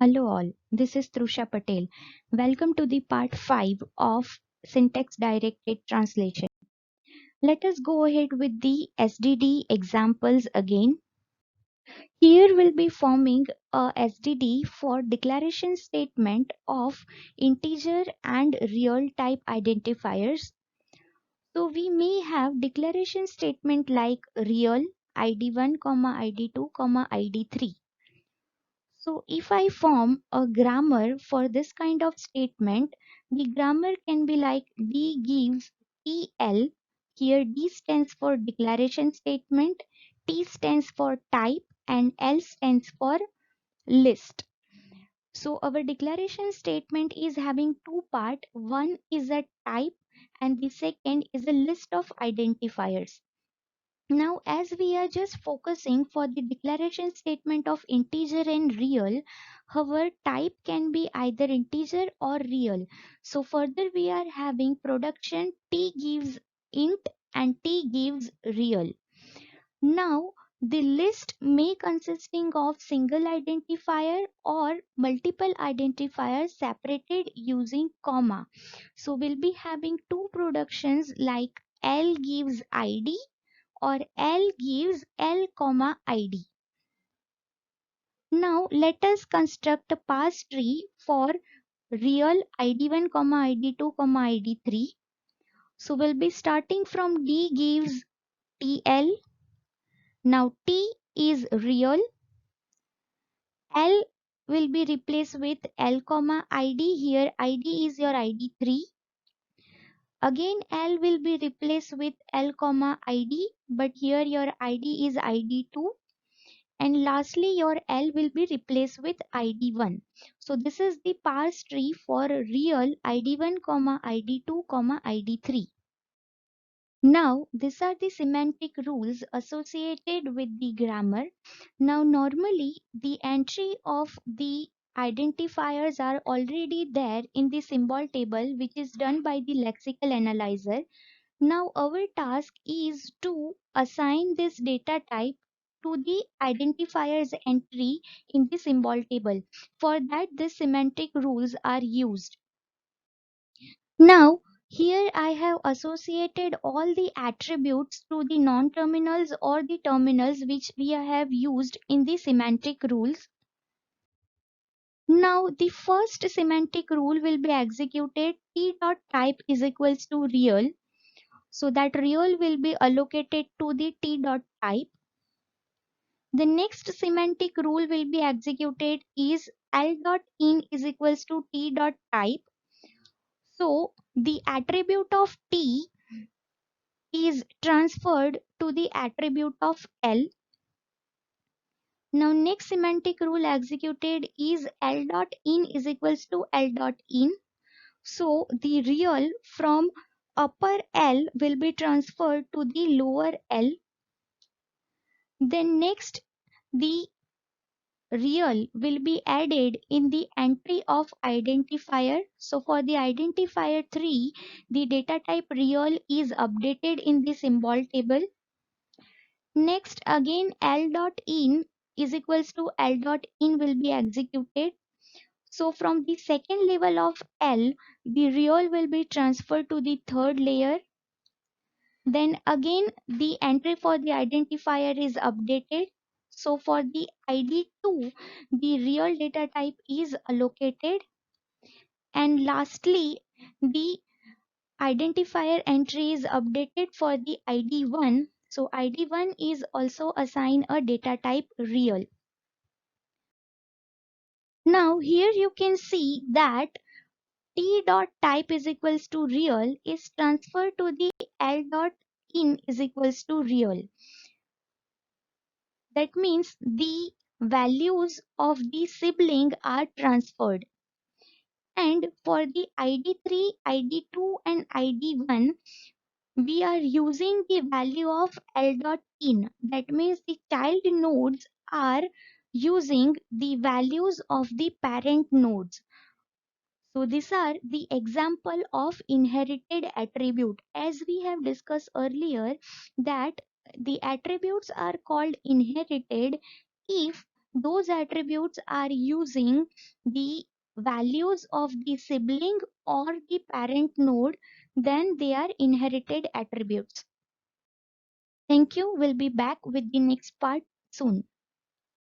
Hello all, this is Trusha Patel. Welcome to the part 5 of syntax directed translation. Let us go ahead with the SDD examples again. Here we'll be forming a SDD for declaration statement of integer and real type identifiers. So we may have declaration statement like real id1, id2, id3. So if I form a grammar for this kind of statement, the grammar can be like D gives TL. Here D stands for declaration statement, T stands for type, and L stands for list. So our declaration statement is having two parts. One is a type and the second is a list of identifiers. Now, as we are just focusing for the declaration statement of integer and real, our type can be either integer or real. So further we are having production t gives int and t gives real. Now, the list may consisting of single identifier or multiple identifiers separated using comma. So we'll be having two productions like L gives ID or L gives L comma ID. Now let us construct a parse tree for real id1 comma id2 comma id3. So we'll be starting from D gives TL. Now T is real. L will be replaced with L comma ID. Here ID is your ID3. Again L will be replaced with L comma ID, but here your ID is ID2. And lastly your L will be replaced with ID1. So this is the parse tree for real ID1, ID2, ID3. Now these are the semantic rules associated with the grammar. Now normally the entry of the identifiers are already there in the symbol table, which is done by the lexical analyzer. Now our task is to assign this data type to the identifiers entry in the symbol table. For that, the semantic rules are used. Now here I have associated all the attributes to the non-terminals or the terminals which we have used in the semantic rules. Now the first semantic rule will be executed. T.type is equals to real. So that real will be allocated to the T.type. The next semantic rule will be executed is L.in is equals to T.type. So the attribute of T is transferred to the attribute of L. Now next semantic rule executed is L.in is equals to L.in. So the real from upper L will be transferred to the lower L. Then next the real will be added in the entry of identifier. So for the identifier 3, the data type real is updated in the symbol table. Next again L.in is equals to L.in will be executed. So from the second level of L, the real will be transferred to the third layer. Then again the entry for the identifier is updated. So for the ID2, the real data type is allocated. And lastly, the identifier entry is updated for the ID1. So ID1 is also assigned a data type real. Now here you can see that T.type is equals to real is transferred to the L.in is equals to real. That means the values of the sibling are transferred. And for the ID3, ID2 and ID1, we are using the value of L.in. That means the child nodes are using the values of the parent nodes. So these are the example of inherited attribute. As we have discussed earlier that the attributes are called inherited if Those attributes are using the values of the sibling or the parent node, then they are inherited attributes. Thank you. We'll be back with the next part soon.